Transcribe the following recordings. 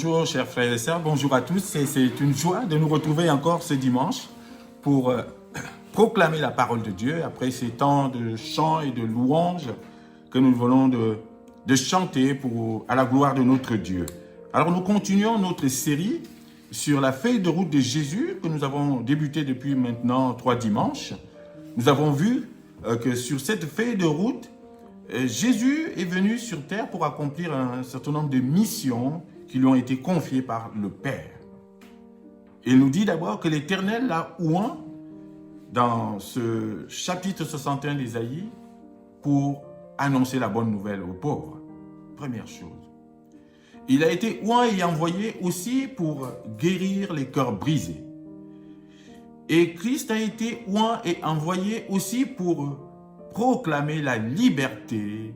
Bonjour chers frères et sœurs, bonjour à tous. C'est une joie de nous retrouver encore ce dimanche pour proclamer la parole de Dieu après ces temps de chants et de louanges que nous venons de chanter à la gloire de notre Dieu. Alors nous continuons notre série sur la feuille de route de Jésus que nous avons débuté depuis maintenant 3 dimanches. Nous avons vu que sur cette feuille de route, Jésus est venu sur terre pour accomplir un certain nombre de missions qui lui ont été confiées par le Père. Il nous dit d'abord que l'Éternel l'a oint dans ce chapitre 61 d'Ésaïe pour annoncer la bonne nouvelle aux pauvres. Première chose. Il a été oint et envoyé aussi pour guérir les cœurs brisés. Et Christ a été oint et envoyé aussi pour proclamer la liberté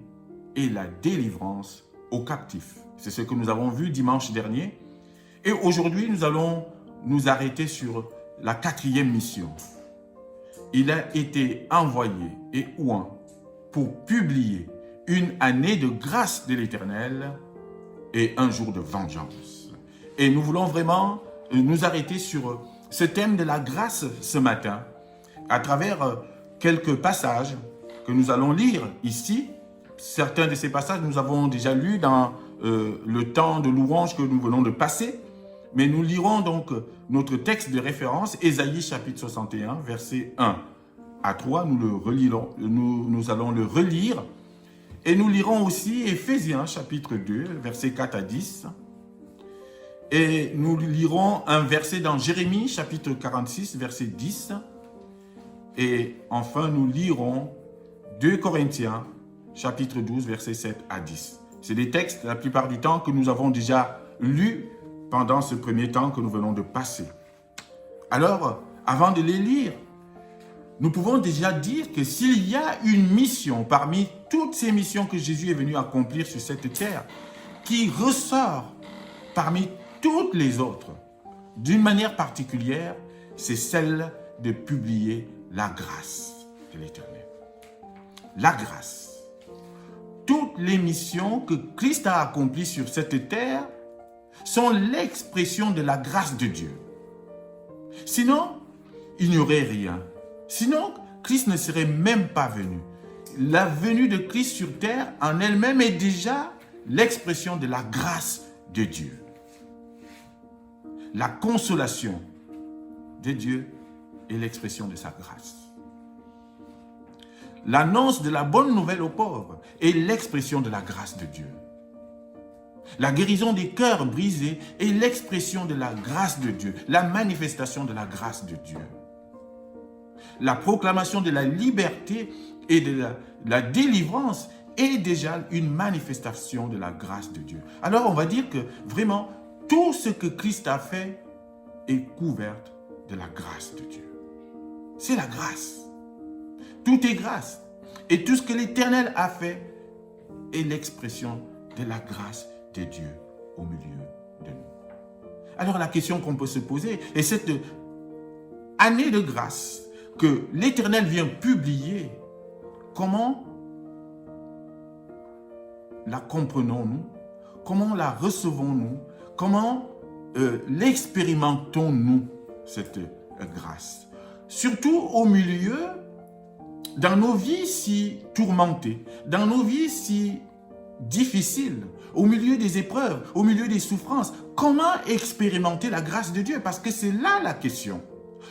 et la délivrance aux captifs. C'est ce que nous avons vu dimanche dernier. Et aujourd'hui, nous allons nous arrêter sur la 4e mission. Il a été envoyé et oint pour publier une année de grâce de l'Éternel et un jour de vengeance. Et nous voulons vraiment nous arrêter sur ce thème de la grâce ce matin à travers quelques passages que nous allons lire ici. Certains de ces passages nous avons déjà lus dans le temps de louange que nous venons de passer, mais nous lirons donc notre texte de référence, Ésaïe chapitre 61, versets 1 à 3, nous allons le relire, et nous lirons aussi Éphésiens chapitre 2, versets 4 à 10, et nous lirons un verset dans Jérémie chapitre 46, verset 10, et enfin nous lirons 2 Corinthiens, chapitre 12, versets 7 à 10. C'est des textes, la plupart du temps, que nous avons déjà lus pendant ce premier temps que nous venons de passer. Alors, avant de les lire, nous pouvons déjà dire que s'il y a une mission parmi toutes ces missions que Jésus est venu accomplir sur cette terre, qui ressort parmi toutes les autres, d'une manière particulière, c'est celle de publier la grâce de l'Éternel. La grâce. Toutes les missions que Christ a accomplies sur cette terre sont l'expression de la grâce de Dieu. Sinon, il n'y aurait rien. Sinon, Christ ne serait même pas venu. La venue de Christ sur terre en elle-même est déjà l'expression de la grâce de Dieu. La consolation de Dieu est l'expression de sa grâce. L'annonce de la bonne nouvelle aux pauvres est l'expression de la grâce de Dieu. La guérison des cœurs brisés est l'expression de la grâce de Dieu, la manifestation de la grâce de Dieu. La proclamation de la liberté et de la délivrance est déjà une manifestation de la grâce de Dieu. Alors on va dire que vraiment, tout ce que Christ a fait est couvert de la grâce de Dieu. C'est la grâce. Tout est grâce. Et tout ce que l'Éternel a fait est l'expression de la grâce de Dieu au milieu de nous. Alors la question qu'on peut se poser est cette année de grâce que l'Éternel vient publier, comment la comprenons-nous? Comment la recevons-nous? Comment l'expérimentons-nous, cette grâce? Surtout au milieu, dans nos vies si tourmentées, dans nos vies si difficiles, au milieu des épreuves, au milieu des souffrances, comment expérimenter la grâce de Dieu? Parce que c'est là la question.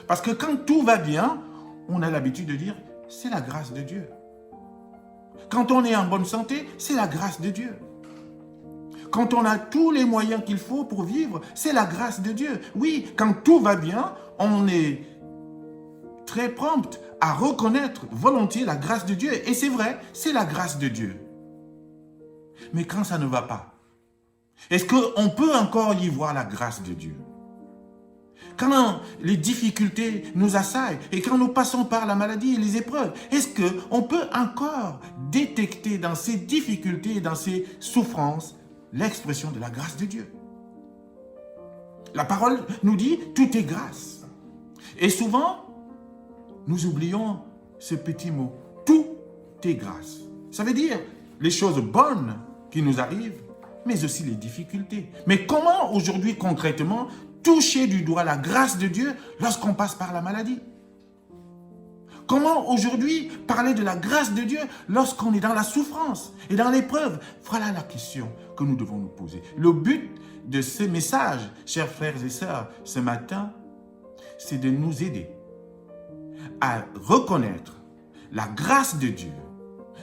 Parce que quand tout va bien, on a l'habitude de dire, c'est la grâce de Dieu. Quand on est en bonne santé, c'est la grâce de Dieu. Quand on a tous les moyens qu'il faut pour vivre, c'est la grâce de Dieu. Oui, quand tout va bien, on est très prompt à reconnaître volontiers la grâce de Dieu. Et c'est vrai, c'est la grâce de Dieu. Mais quand ça ne va pas, est-ce qu'on peut encore y voir la grâce de Dieu? Quand les difficultés nous assaillent et quand nous passons par la maladie et les épreuves, est-ce qu'on peut encore détecter dans ces difficultés et dans ces souffrances l'expression de la grâce de Dieu? La parole nous dit « tout est grâce ». Et souvent, nous oublions ce petit mot « tout est grâce ». Ça veut dire les choses bonnes qui nous arrivent, mais aussi les difficultés. Mais comment aujourd'hui concrètement toucher du doigt la grâce de Dieu lorsqu'on passe par la maladie? Comment aujourd'hui parler de la grâce de Dieu lorsqu'on est dans la souffrance et dans l'épreuve? Voilà la question que nous devons nous poser. Le but de ce message, chers frères et sœurs, ce matin, c'est de nous aider à reconnaître la grâce de Dieu,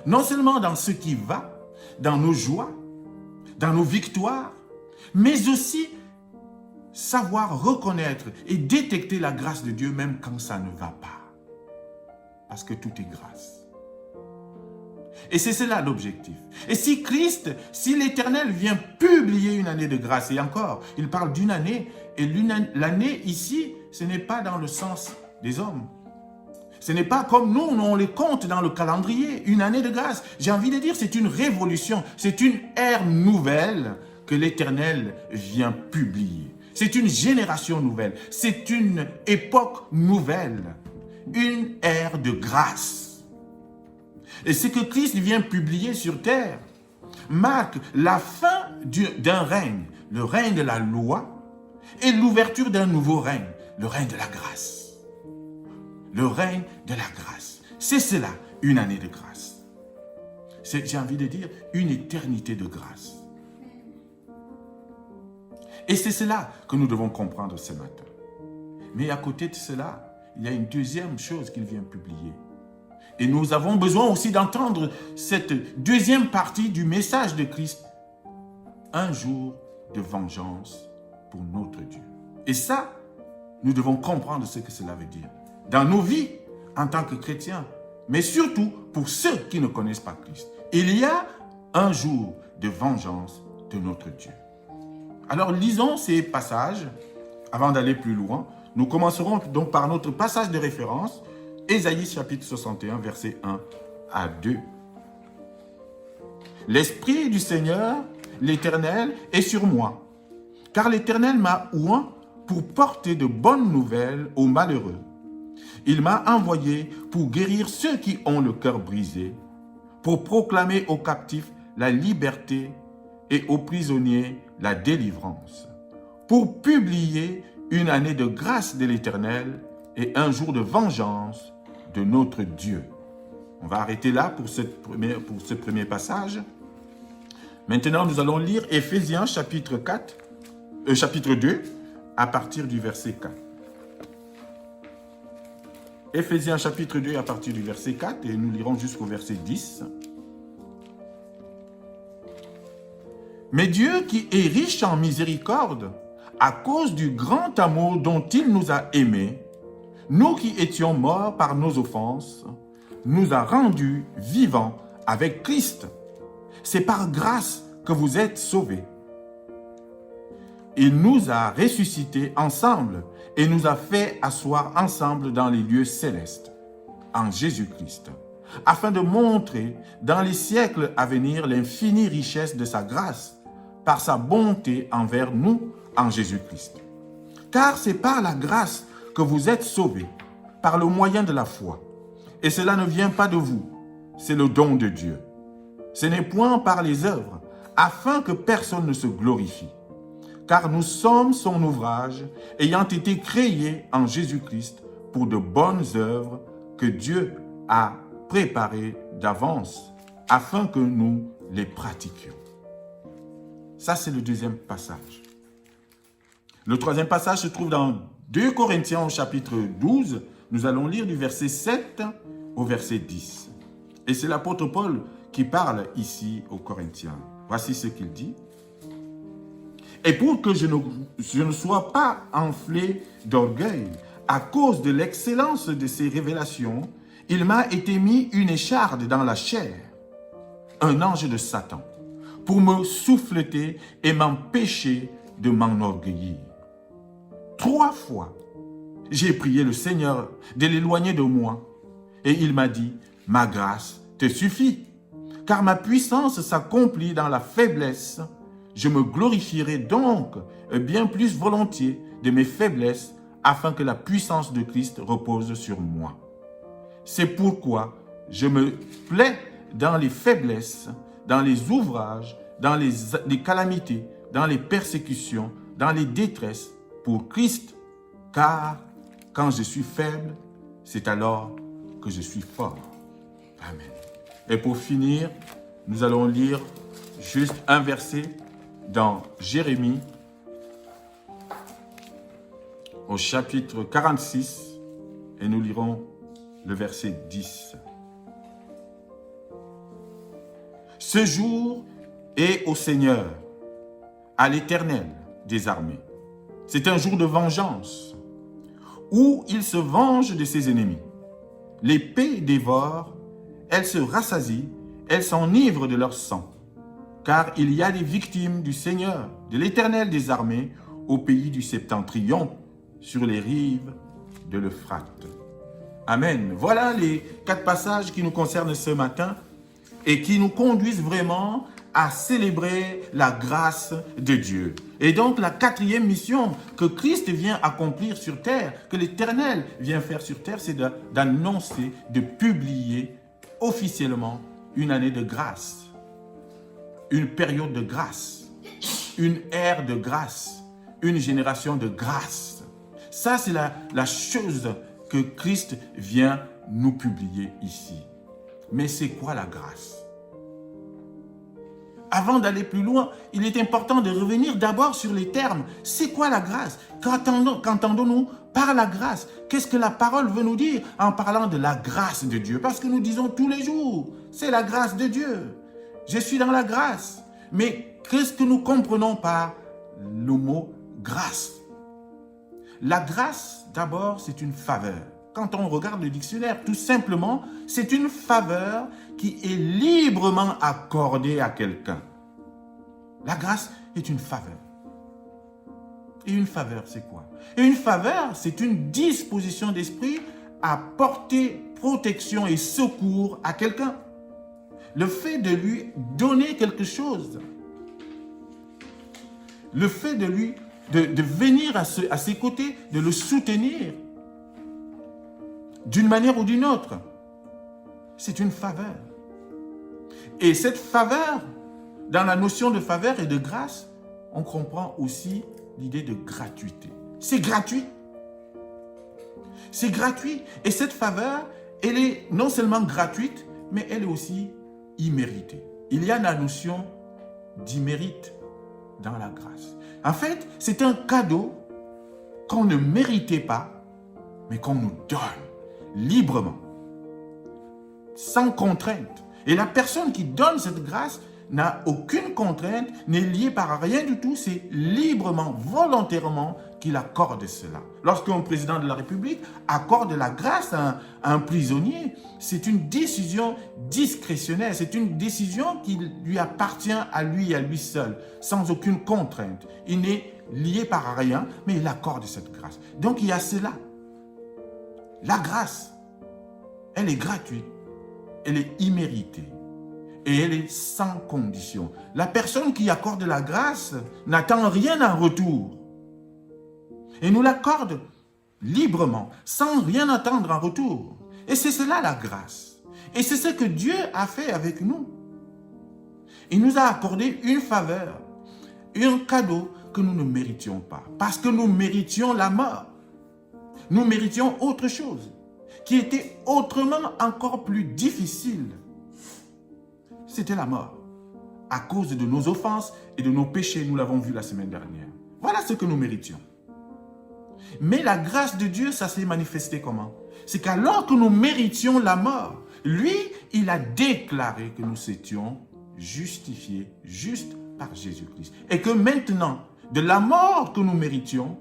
non seulement dans ce qui va, dans nos joies, dans nos victoires, mais aussi savoir reconnaître et détecter la grâce de Dieu même quand ça ne va pas. Parce que tout est grâce. Et c'est cela l'objectif. Et si Christ, si l'Éternel vient publier une année de grâce, et encore, il parle d'une année, et l'année ici, ce n'est pas dans le sens des hommes. Ce n'est pas comme nous, on les compte dans le calendrier, une année de grâce. J'ai envie de dire, c'est une révolution, c'est une ère nouvelle que l'Éternel vient publier. C'est une génération nouvelle, c'est une époque nouvelle, une ère de grâce. Et ce que Christ vient publier sur terre marque la fin d'un règne, le règne de la loi, et l'ouverture d'un nouveau règne, le règne de la grâce. Le règne de la grâce. C'est cela, une année de grâce. J'ai envie de dire, une éternité de grâce. Et c'est cela que nous devons comprendre ce matin. Mais à côté de cela, il y a une deuxième chose qu'il vient publier. Et nous avons besoin aussi d'entendre cette deuxième partie du message de Christ. Un jour de vengeance pour notre Dieu. Et ça, nous devons comprendre ce que cela veut dire. Dans nos vies, en tant que chrétiens, mais surtout pour ceux qui ne connaissent pas Christ. Il y a un jour de vengeance de notre Dieu. Alors lisons ces passages avant d'aller plus loin. Nous commencerons donc par notre passage de référence, Ésaïe chapitre 61, versets 1 à 2. L'Esprit du Seigneur, l'Éternel, est sur moi, car l'Éternel m'a oint pour porter de bonnes nouvelles aux malheureux. Il m'a envoyé pour guérir ceux qui ont le cœur brisé, pour proclamer aux captifs la liberté et aux prisonniers la délivrance, pour publier une année de grâce de l'Éternel et un jour de vengeance de notre Dieu. On va arrêter là pour ce premier passage. Maintenant, nous allons lire Éphésiens chapitre 2 à partir du verset 4. Éphésiens chapitre 2 à partir du verset 4 et nous lirons jusqu'au verset 10. Mais Dieu qui est riche en miséricorde, à cause du grand amour dont il nous a aimés, nous qui étions morts par nos offenses, nous a rendus vivants avec Christ. C'est par grâce que vous êtes sauvés. Il nous a ressuscités ensemble et nous a fait asseoir ensemble dans les lieux célestes, en Jésus-Christ, afin de montrer dans les siècles à venir l'infinie richesse de sa grâce, par sa bonté envers nous en Jésus-Christ. Car c'est par la grâce que vous êtes sauvés, par le moyen de la foi. Et cela ne vient pas de vous, c'est le don de Dieu. Ce n'est point par les œuvres, afin que personne ne se glorifie. Car nous sommes son ouvrage, ayant été créés en Jésus-Christ pour de bonnes œuvres que Dieu a préparées d'avance, afin que nous les pratiquions. Ça, c'est le deuxième passage. Le troisième passage se trouve dans 2 Corinthiens au chapitre 12. Nous allons lire du verset 7 au verset 10. Et c'est l'apôtre Paul qui parle ici aux Corinthiens. Voici ce qu'il dit. Et pour que je ne sois pas enflé d'orgueil à cause de l'excellence de ces révélations, il m'a été mis une écharde dans la chair, un ange de Satan, pour me souffleter et m'empêcher de m'enorgueillir. 3 fois, j'ai prié le Seigneur de l'éloigner de moi, et il m'a dit, « Ma grâce te suffit, car ma puissance s'accomplit dans la faiblesse. Je me glorifierai donc bien plus volontiers de mes faiblesses, afin que la puissance de Christ repose sur moi. C'est pourquoi je me plais dans les faiblesses, dans les ouvrages, dans les calamités, dans les persécutions, dans les détresses pour Christ, car quand je suis faible, c'est alors que je suis fort. Amen. Et pour finir, nous allons lire juste un verset dans Jérémie, au chapitre 46, et nous lirons le verset 10. Ce jour est au Seigneur, à l'Éternel des armées. C'est un jour de vengeance, où il se venge de ses ennemis. L'épée dévore, elle se rassasie, elle s'enivre de leur sang. Car il y a des victimes du Seigneur, de l'Éternel des armées, au pays du Septentrion, sur les rives de l'Euphrate. Amen. Voilà les 4 passages qui nous concernent ce matin et qui nous conduisent vraiment à célébrer la grâce de Dieu. Et donc la 4e mission que Christ vient accomplir sur terre, que l'Éternel vient faire sur terre, c'est d'annoncer, de publier officiellement une année de grâce, une période de grâce, une ère de grâce, une génération de grâce. Ça, c'est la chose que Christ vient nous publier ici. Mais c'est quoi la grâce? Avant d'aller plus loin, il est important de revenir d'abord sur les termes. C'est quoi la grâce? Qu'entendons-nous par la grâce? Qu'est-ce que la parole veut nous dire en parlant de la grâce de Dieu? Parce que nous disons tous les jours, c'est la grâce de Dieu. Je suis dans la grâce. Mais qu'est-ce que nous comprenons par le mot grâce? La grâce, d'abord, c'est une faveur. Quand on regarde le dictionnaire, tout simplement, c'est une faveur qui est librement accordée à quelqu'un. La grâce est une faveur. Et une faveur, c'est quoi? Et une faveur, c'est une disposition d'esprit à porter protection et secours à quelqu'un. Le fait de lui donner quelque chose. Le fait de lui, de venir à ses côtés, de le soutenir d'une manière ou d'une autre. C'est une faveur. Et cette faveur, dans la notion de faveur et de grâce, on comprend aussi l'idée de gratuité. C'est gratuit. C'est gratuit. Et cette faveur, elle est non seulement gratuite, mais elle est aussi imméritée. Il y a la notion d'immérite dans la grâce. En fait, c'est un cadeau qu'on ne méritait pas, mais qu'on nous donne librement, sans contrainte. Et la personne qui donne cette grâce n'a aucune contrainte, n'est liée par rien du tout, c'est librement, volontairement qu'il accorde cela. Lorsqu'un président de la République accorde la grâce à un prisonnier, c'est une décision discrétionnaire, c'est une décision qui lui appartient à lui et à lui seul, sans aucune contrainte. Il n'est lié par rien, mais il accorde cette grâce. Donc il y a cela. La grâce, elle est gratuite, elle est imméritée et elle est sans condition. La personne qui accorde la grâce n'attend rien en retour et nous l'accorde librement, sans rien attendre en retour. Et c'est cela la grâce. Et c'est ce que Dieu a fait avec nous. Il nous a accordé une faveur, un cadeau que nous ne méritions pas, parce que nous méritions la mort. Nous méritions autre chose, qui était autrement encore plus difficile. C'était la mort, à cause de nos offenses et de nos péchés, nous l'avons vu la semaine dernière. Voilà ce que nous méritions. Mais la grâce de Dieu, ça s'est manifesté comment? C'est qu'alors que nous méritions la mort, lui, il a déclaré que nous étions justifiés, justes par Jésus-Christ. Et que maintenant, de la mort que nous méritions,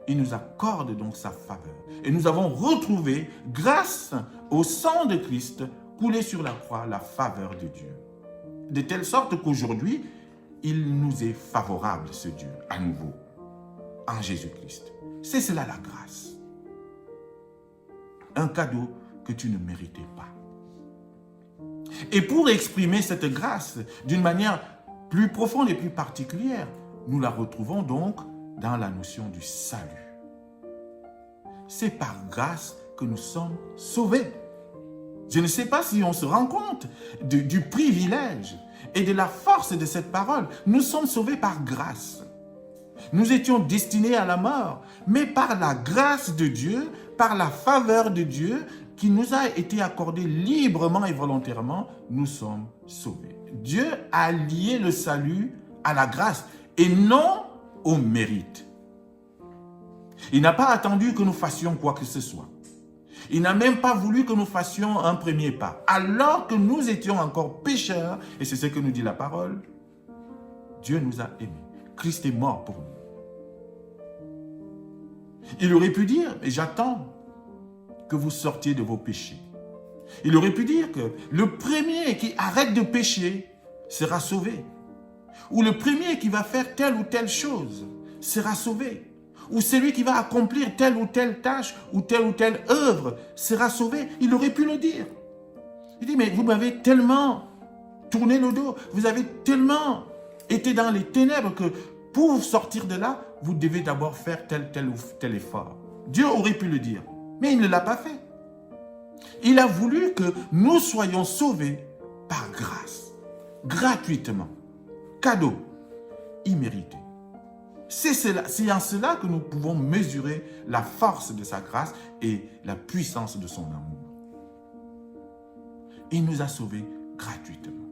il nous accorde donc sa faveur. Et nous avons retrouvé, grâce au sang de Christ, coulé sur la croix, la faveur de Dieu. De telle sorte qu'aujourd'hui, il nous est favorable, ce Dieu, à nouveau, en Jésus-Christ. C'est cela la grâce. Un cadeau que tu ne méritais pas. Et pour exprimer cette grâce d'une manière plus profonde et plus particulière, nous la retrouvons donc dans la notion du salut. C'est par grâce que nous sommes sauvés. Je ne sais pas si on se rend compte du privilège et de la force de cette parole. Nous sommes sauvés par grâce. Nous étions destinés à la mort, mais par la grâce de Dieu, par la faveur de Dieu qui nous a été accordée librement et volontairement, nous sommes sauvés. Dieu a lié le salut à la grâce et non au mérite. Il n'a pas attendu que nous fassions quoi que ce soit. Il n'a même pas voulu que nous fassions un premier pas. Alors que nous étions encore pécheurs, et c'est ce que nous dit la parole, Dieu nous a aimés. Christ est mort pour nous. Il aurait pu dire, et j'attends que vous sortiez de vos péchés. Il aurait pu dire que le premier qui arrête de pécher sera sauvé. Ou le premier qui va faire telle ou telle chose sera sauvé. Ou celui qui va accomplir telle ou telle tâche ou telle œuvre sera sauvé. Il aurait pu le dire. Il dit, mais vous m'avez tellement tourné le dos, vous avez tellement été dans les ténèbres que pour sortir de là, vous devez d'abord faire tel ou tel effort. Dieu aurait pu le dire, mais il ne l'a pas fait. Il a voulu que nous soyons sauvés par grâce, gratuitement, cadeau, immérité. C'est en cela que nous pouvons mesurer la force de sa grâce et la puissance de son amour. Il nous a sauvés gratuitement.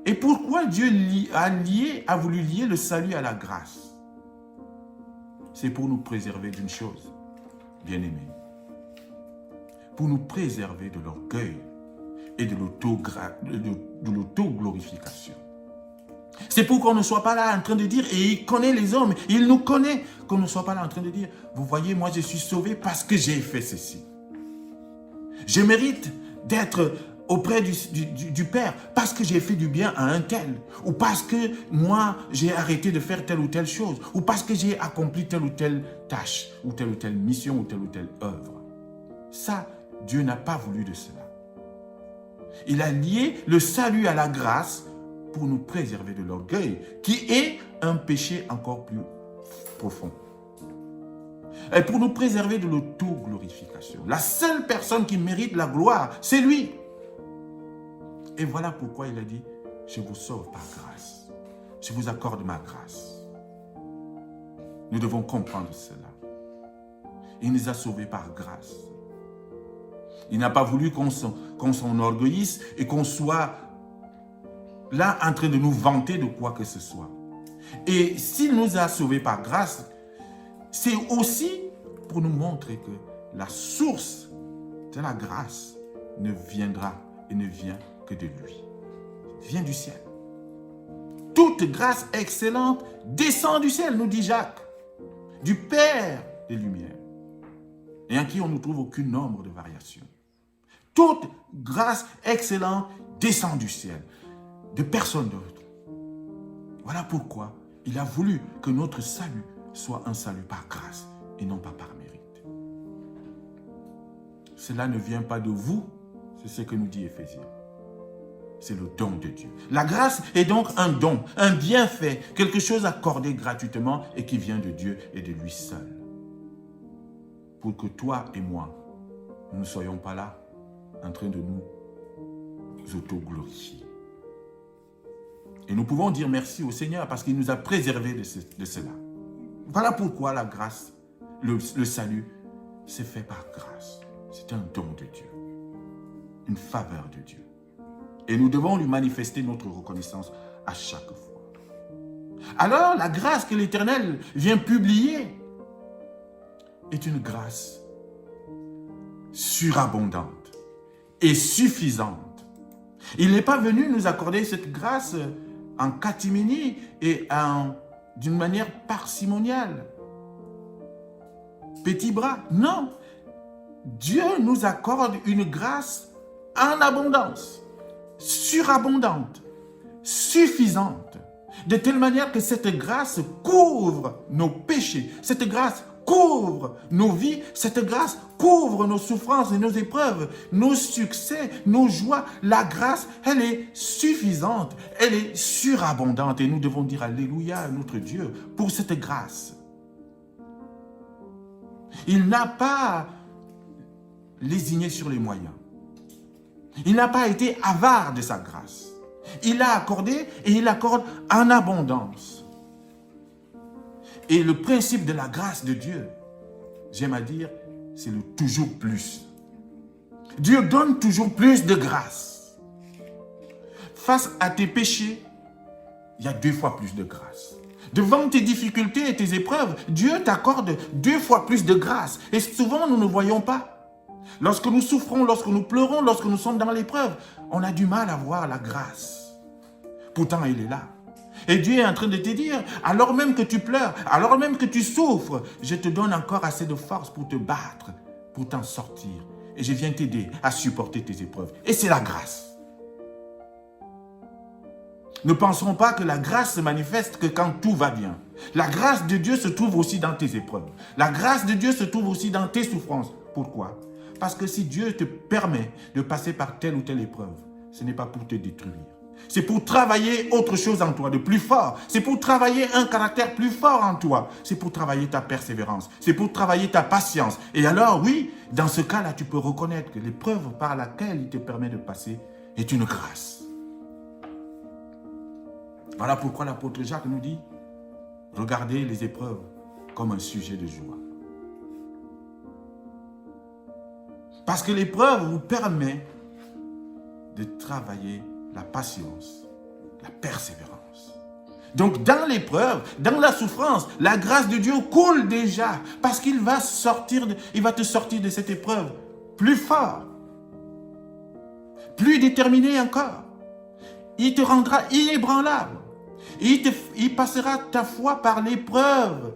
Et pourquoi Dieu a voulu lier le salut à la grâce? C'est pour nous préserver d'une chose, bien-aimés. Pour nous préserver de l'orgueil et de l'auto-glorification. C'est pour qu'on ne soit pas là en train de dire, et il connaît les hommes, il nous connaît, qu'on ne soit pas là en train de dire, vous voyez, moi je suis sauvé parce que j'ai fait ceci. Je mérite d'être auprès du Père parce que j'ai fait du bien à un tel, ou parce que moi j'ai arrêté de faire telle ou telle chose, ou parce que j'ai accompli telle ou telle tâche, ou telle mission, ou telle œuvre. Ça, Dieu n'a pas voulu de cela. Il a lié le salut à la grâce pour nous préserver de l'orgueil, qui est un péché encore plus profond. Et pour nous préserver de l'auto-glorification. La seule personne qui mérite la gloire, c'est lui. Et voilà pourquoi il a dit, je vous sauve par grâce. Je vous accorde ma grâce. Nous devons comprendre cela. Il nous a sauvés par grâce. Il n'a pas voulu qu'on s'enorgueillisse et qu'on soit là en train de nous vanter de quoi que ce soit. Et s'il nous a sauvés par grâce, c'est aussi pour nous montrer que la source de la grâce ne viendra et ne vient que de lui. Elle vient du ciel. Toute grâce excellente descend du ciel, nous dit Jacques, du Père des Lumières, et en qui on ne trouve aucune nombre de variations. Toute grâce excellente descend du ciel, de personne d'autre. Voilà pourquoi il a voulu que notre salut soit un salut par grâce et non pas par mérite. Cela ne vient pas de vous, c'est ce que nous dit Éphésiens. C'est le don de Dieu. La grâce est donc un don, un bienfait, quelque chose accordé gratuitement et qui vient de Dieu et de lui seul. Pour que toi et moi, nous ne soyons pas là en train de nous auto-glorifier. Et nous pouvons dire merci au Seigneur parce qu'il nous a préservés de cela. Voilà pourquoi la grâce, le salut, c'est fait par grâce. C'est un don de Dieu, une faveur de Dieu. Et nous devons lui manifester notre reconnaissance à chaque fois. Alors, la grâce que l'Éternel vient publier est une grâce surabondante et suffisante. Il n'est pas venu nous accorder cette grâce en catimini et d'une manière parcimoniale. Petit bras, non. Dieu nous accorde une grâce en abondance, surabondante, suffisante, de telle manière que cette grâce couvre nos péchés, cette grâce couvre nos vies, cette grâce couvre nos souffrances et nos épreuves, nos succès, nos joies. La grâce, elle est suffisante, elle est surabondante et nous devons dire Alléluia à notre Dieu pour cette grâce. Il n'a pas lésiné sur les moyens. Il n'a pas été avare de sa grâce. Il l'a accordé et il l'accorde en abondance. Et le principe de la grâce de Dieu, j'aime à dire, c'est le toujours plus. Dieu donne toujours plus de grâce. Face à tes péchés, il y a 2 fois plus de grâce. Devant tes difficultés et tes épreuves, Dieu t'accorde 2 fois plus de grâce. Et souvent, nous ne voyons pas. Lorsque nous souffrons, lorsque nous pleurons, lorsque nous sommes dans l'épreuve, on a du mal à voir la grâce. Pourtant, elle est là. Et Dieu est en train de te dire, alors même que tu pleures, alors même que tu souffres, je te donne encore assez de force pour te battre, pour t'en sortir. Et je viens t'aider à supporter tes épreuves. Et c'est la grâce. Ne penserons pas que la grâce se manifeste que quand tout va bien. La grâce de Dieu se trouve aussi dans tes épreuves. La grâce de Dieu se trouve aussi dans tes souffrances. Pourquoi? Parce que si Dieu te permet de passer par telle ou telle épreuve, ce n'est pas pour te détruire. C'est pour travailler autre chose en toi, de plus fort. C'est pour travailler un caractère plus fort en toi. C'est pour travailler ta persévérance. C'est pour travailler ta patience. Et alors, oui, dans ce cas-là, tu peux reconnaître que l'épreuve par laquelle il te permet de passer est une grâce. Voilà pourquoi l'apôtre Jacques nous dit, regardez les épreuves comme un sujet de joie. Parce que l'épreuve vous permet de travailler la patience, la persévérance. Donc dans l'épreuve, dans la souffrance, la grâce de Dieu coule déjà parce qu'il va te sortir de cette épreuve plus fort, plus déterminé encore. Il te rendra inébranlable. Il passera ta foi par l'épreuve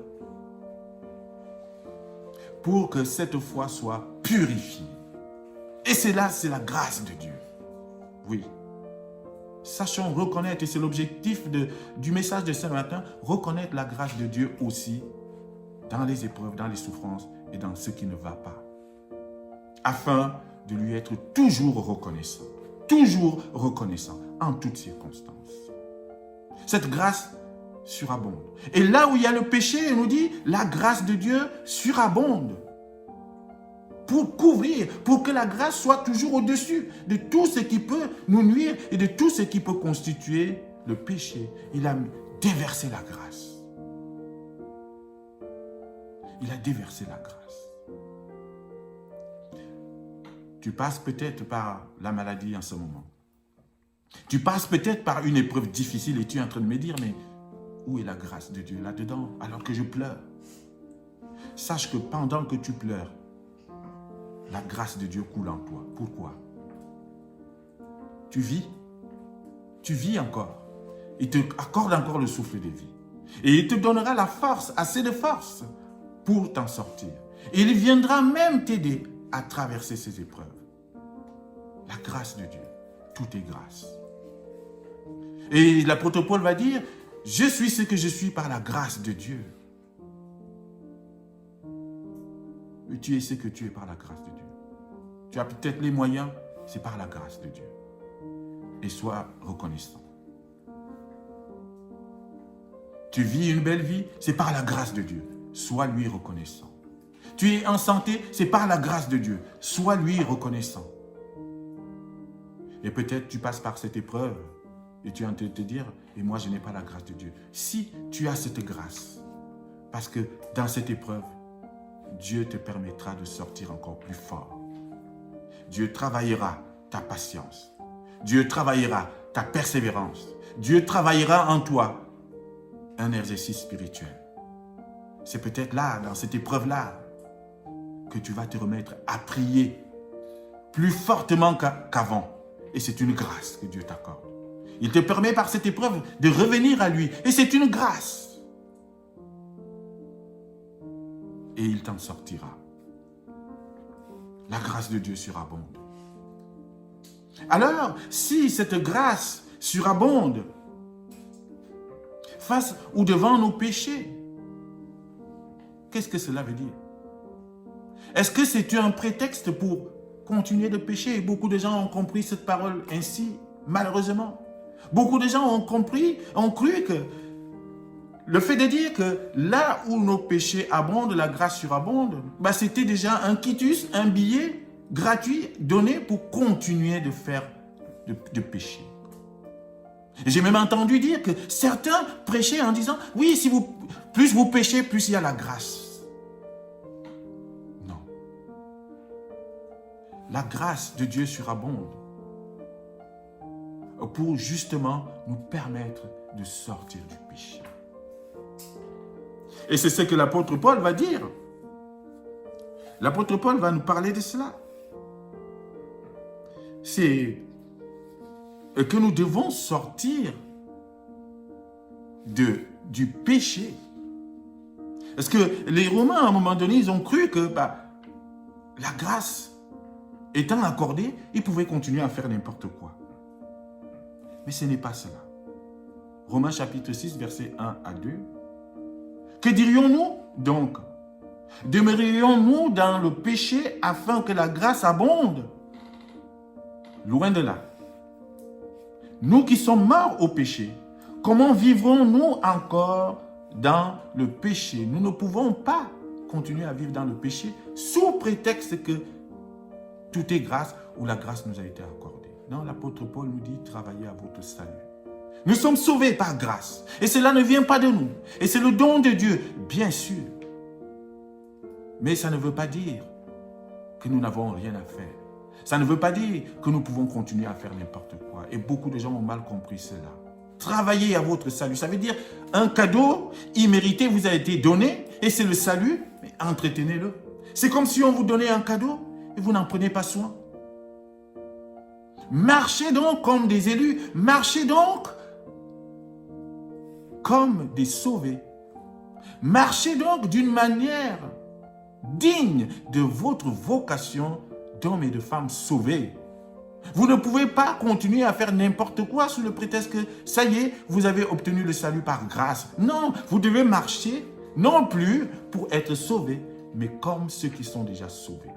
pour que cette foi soit purifiée. Et c'est là, c'est la grâce de Dieu. Oui. Sachons reconnaître, et c'est l'objectif du message de ce matin, reconnaître la grâce de Dieu aussi dans les épreuves, dans les souffrances et dans ce qui ne va pas. Afin de lui être toujours reconnaissant en toutes circonstances. Cette grâce surabonde. Et là où il y a le péché, il nous dit, la grâce de Dieu surabonde. Pour couvrir, pour que la grâce soit toujours au-dessus de tout ce qui peut nous nuire et de tout ce qui peut constituer le péché. Il a déversé la grâce. Il a déversé la grâce. Tu passes peut-être par la maladie en ce moment. Tu passes peut-être par une épreuve difficile et tu es en train de me dire, mais où est la grâce de Dieu là-dedans alors que je pleure? Sache que pendant que tu pleures, la grâce de Dieu coule en toi. Pourquoi? Tu vis encore. Il te accorde encore le souffle de vie. Et il te donnera la force, assez de force pour t'en sortir. Et il viendra même t'aider à traverser ces épreuves. La grâce de Dieu, tout est grâce. Et l'apôtre Paul va dire, je suis ce que je suis par la grâce de Dieu. Et tu es ce que tu es par la grâce de Dieu. Tu as peut-être les moyens, c'est par la grâce de Dieu. Et sois reconnaissant. Tu vis une belle vie, c'est par la grâce de Dieu. Sois lui reconnaissant. Tu es en santé, c'est par la grâce de Dieu. Sois lui reconnaissant. Et peut-être tu passes par cette épreuve et tu es en train de te dire, et moi je n'ai pas la grâce de Dieu. Si tu as cette grâce, parce que dans cette épreuve, Dieu te permettra de sortir encore plus fort. Dieu travaillera ta patience. Dieu travaillera ta persévérance. Dieu travaillera en toi un exercice spirituel. C'est peut-être là, dans cette épreuve-là, que tu vas te remettre à prier plus fortement qu'avant. Et c'est une grâce que Dieu t'accorde. Il te permet par cette épreuve de revenir à lui. Et c'est une grâce. Et il t'en sortira. La grâce de Dieu surabonde. Alors, si cette grâce surabonde face ou devant nos péchés, qu'est-ce que cela veut dire? Est-ce que c'est un prétexte pour continuer de pécher? Beaucoup de gens ont compris cette parole ainsi, malheureusement. Beaucoup de gens ont cru que le fait de dire que là où nos péchés abondent, la grâce surabonde, c'était déjà un quitus, un billet gratuit donné pour continuer de faire, de pécher. J'ai même entendu dire que certains prêchaient en disant, oui, plus vous péchez, plus il y a la grâce. Non. La grâce de Dieu surabonde pour justement nous permettre de sortir du péché. Et c'est ce que l'apôtre Paul va dire. L'apôtre Paul va nous parler de cela. C'est que nous devons sortir du péché. Parce que les Romains, à un moment donné, ils ont cru que la grâce étant accordée, ils pouvaient continuer à faire n'importe quoi. Mais ce n'est pas cela. Romains chapitre 6, versets 1 à 2. Que dirions-nous donc? Demeurions-nous dans le péché afin que la grâce abonde? Loin de là. Nous qui sommes morts au péché, comment vivrons-nous encore dans le péché? Nous ne pouvons pas continuer à vivre dans le péché sous prétexte que tout est grâce ou la grâce nous a été accordée. Non, l'apôtre Paul nous dit, travaillez à votre salut. Nous sommes sauvés par grâce. Et cela ne vient pas de nous. Et c'est le don de Dieu, bien sûr. Mais ça ne veut pas dire que nous n'avons rien à faire. Ça ne veut pas dire que nous pouvons continuer à faire n'importe quoi. Et beaucoup de gens ont mal compris cela. Travaillez à votre salut. Ça veut dire un cadeau immérité vous a été donné et c'est le salut, mais entretenez-le. C'est comme si on vous donnait un cadeau et vous n'en prenez pas soin. Marchez donc comme des élus. Marchez donc comme des sauvés. Marchez donc d'une manière digne de votre vocation d'hommes et de femmes sauvés. Vous ne pouvez pas continuer à faire n'importe quoi sous le prétexte que ça y est, vous avez obtenu le salut par grâce. Non, vous devez marcher non plus pour être sauvés, mais comme ceux qui sont déjà sauvés.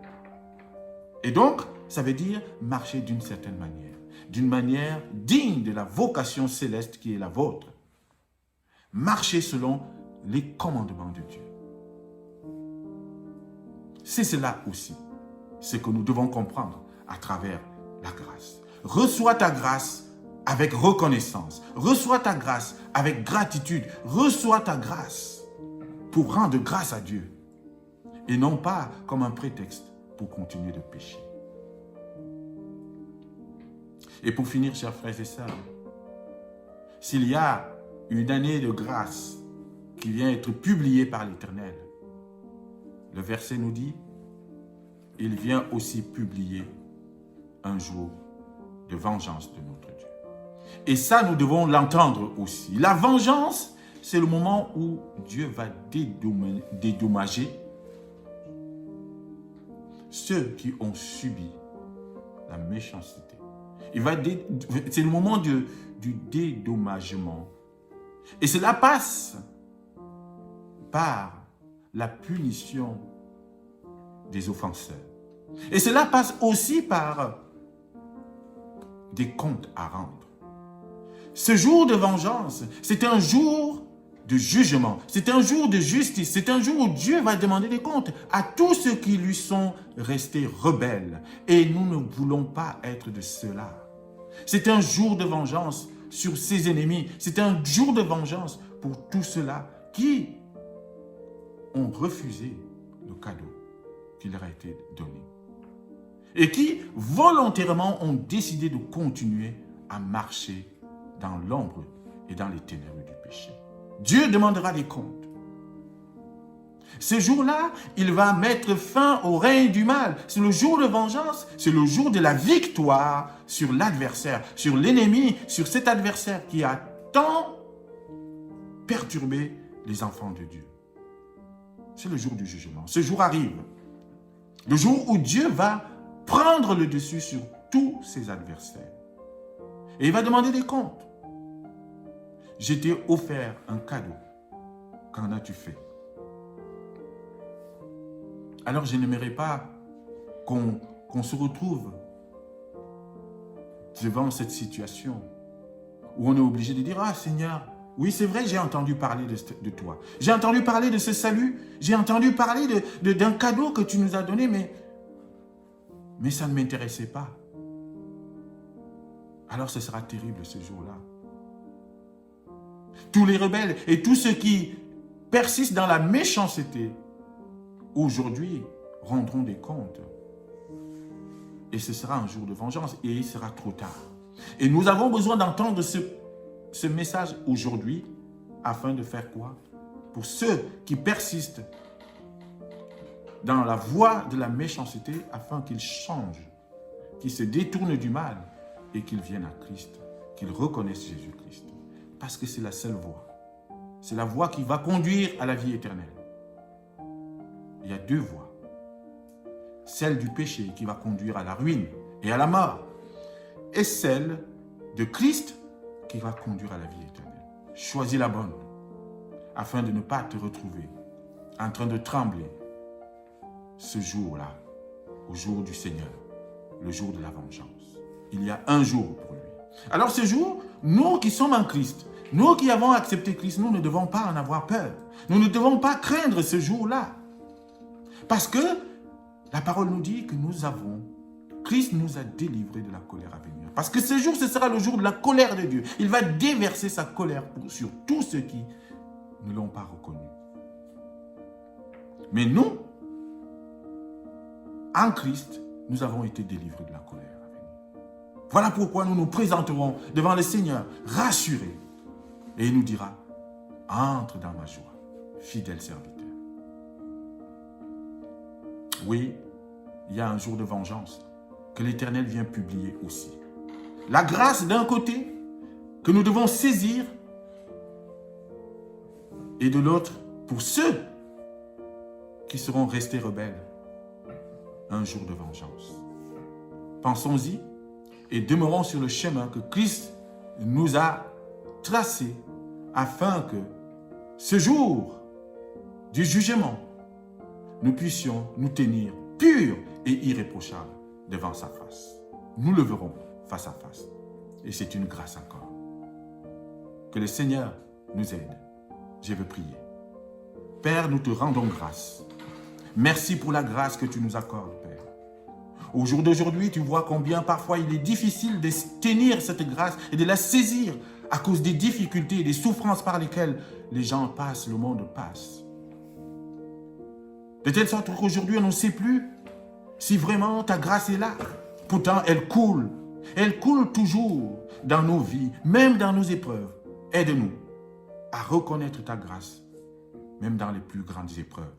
Et donc, ça veut dire marcher d'une certaine manière digne de la vocation céleste qui est la vôtre. Marcher selon les commandements de Dieu. C'est cela aussi, ce que nous devons comprendre à travers la grâce. Reçois ta grâce avec reconnaissance. Reçois ta grâce avec gratitude. Reçois ta grâce pour rendre grâce à Dieu. Et non pas comme un prétexte pour continuer de pécher. Et pour finir, chers frères et sœurs, s'il y a une année de grâce qui vient être publiée par l'Éternel, le verset nous dit, il vient aussi publier un jour de vengeance de notre Dieu. Et ça, nous devons l'entendre aussi. La vengeance, c'est le moment où Dieu va dédommager ceux qui ont subi la méchanceté. C'est le moment du dédommagement. Et cela passe par la punition des offenseurs. Et cela passe aussi par des comptes à rendre. Ce jour de vengeance, c'est un jour de jugement, c'est un jour de justice, c'est un jour où Dieu va demander des comptes à tous ceux qui lui sont restés rebelles. Et nous ne voulons pas être de ceux-là. C'est un jour de vengeance sur ses ennemis, c'est un jour de vengeance pour tous ceux-là qui ont refusé le cadeau qui leur a été donné. Et qui, volontairement, ont décidé de continuer à marcher dans l'ombre et dans les ténèbres du péché. Dieu demandera des comptes. Ce jour-là, il va mettre fin au règne du mal. C'est le jour de vengeance, c'est le jour de la victoire sur l'adversaire, sur l'ennemi, sur cet adversaire qui a tant perturbé les enfants de Dieu. C'est le jour du jugement. Ce jour arrive. Le jour où Dieu va prendre le dessus sur tous ses adversaires. Et il va demander des comptes. Je t'ai offert un cadeau. Qu'en as-tu fait? Alors je n'aimerais pas qu'on se retrouve devant cette situation où on est obligé de dire « Ah Seigneur, oui c'est vrai, j'ai entendu parler de toi. J'ai entendu parler de ce salut. J'ai entendu parler d'un cadeau que tu nous as donné, mais Mais ça ne m'intéressait pas. Alors ce sera terrible ce jour-là. Tous les rebelles et tous ceux qui persistent dans la méchanceté, aujourd'hui, rendront des comptes. Et ce sera un jour de vengeance et il sera trop tard. Et nous avons besoin d'entendre ce message aujourd'hui afin de faire quoi? Pour ceux qui persistent dans la voie de la méchanceté, afin qu'ils changent, qu'ils se détournent du mal et qu'ils viennent à Christ, qu'ils reconnaissent Jésus-Christ. Parce que c'est la seule voie. C'est la voie qui va conduire à la vie éternelle. Il y a deux voies. Celle du péché qui va conduire à la ruine et à la mort. Et celle de Christ qui va conduire à la vie éternelle. Choisis la bonne afin de ne pas te retrouver en train de trembler ce jour-là, au jour du Seigneur, le jour de la vengeance. Il y a un jour pour lui. Alors ce jour, nous qui sommes en Christ, nous qui avons accepté Christ, nous ne devons pas en avoir peur. Nous ne devons pas craindre ce jour-là. Parce que la parole nous dit que Christ nous a délivrés de la colère à venir. Parce que ce jour, ce sera le jour de la colère de Dieu. Il va déverser sa colère sur tous ceux qui ne l'ont pas reconnu. Mais nous, en Christ, nous avons été délivrés de la colère à venir. Voilà pourquoi nous nous présenterons devant le Seigneur, rassurés. Et il nous dira, entre dans ma joie, fidèle serviteur. Oui, il y a un jour de vengeance que l'Éternel vient publier aussi. La grâce d'un côté que nous devons saisir et de l'autre pour ceux qui seront restés rebelles. Un jour de vengeance. Pensons-y et demeurons sur le chemin que Christ nous a tracé afin que ce jour du jugement, nous puissions nous tenir purs et irréprochables devant sa face. Nous le verrons face à face. Et c'est une grâce encore. Que le Seigneur nous aide. Je veux prier. Père, nous te rendons grâce. Merci pour la grâce que tu nous accordes, Père. Au jour d'aujourd'hui, tu vois combien parfois il est difficile de tenir cette grâce et de la saisir à cause des difficultés et des souffrances par lesquelles les gens passent, le monde passe. De telle sorte qu'aujourd'hui, on ne sait plus si vraiment ta grâce est là. Pourtant, elle coule. Elle coule toujours dans nos vies, même dans nos épreuves. Aide-nous à reconnaître ta grâce, même dans les plus grandes épreuves.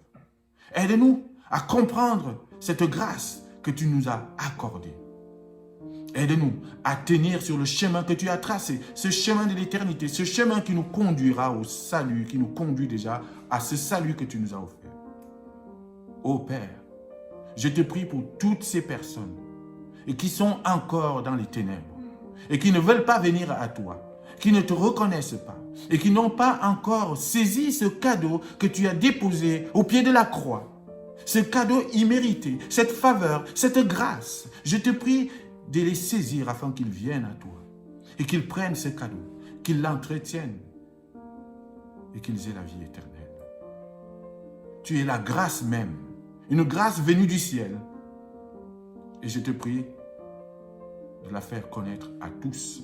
Aide-nous à comprendre cette grâce que tu nous as accordée. Aide-nous à tenir sur le chemin que tu as tracé, ce chemin de l'éternité, ce chemin qui nous conduira au salut, qui nous conduit déjà à ce salut que tu nous as offert. Ô Père, je te prie pour toutes ces personnes et qui sont encore dans les ténèbres et qui ne veulent pas venir à toi, qui ne te reconnaissent pas et qui n'ont pas encore saisi ce cadeau que tu as déposé au pied de la croix. Ce cadeau immérité, cette faveur, cette grâce. Je te prie de les saisir afin qu'ils viennent à toi et qu'ils prennent ce cadeau, qu'ils l'entretiennent et qu'ils aient la vie éternelle. Tu es la grâce même, une grâce venue du ciel. Et je te prie de la faire connaître à tous.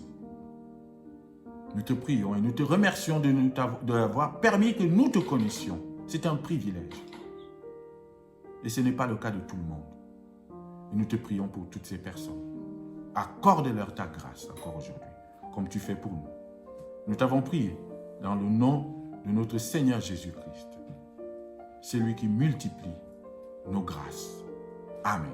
Nous te prions et nous te remercions de avoir permis que nous te connaissions. C'est un privilège. Et ce n'est pas le cas de tout le monde. Et nous te prions pour toutes ces personnes. Accorde-leur ta grâce encore aujourd'hui, comme tu fais pour nous. Nous t'avons prié dans le nom de notre Seigneur Jésus-Christ. C'est lui qui multiplie nos grâces. Amen.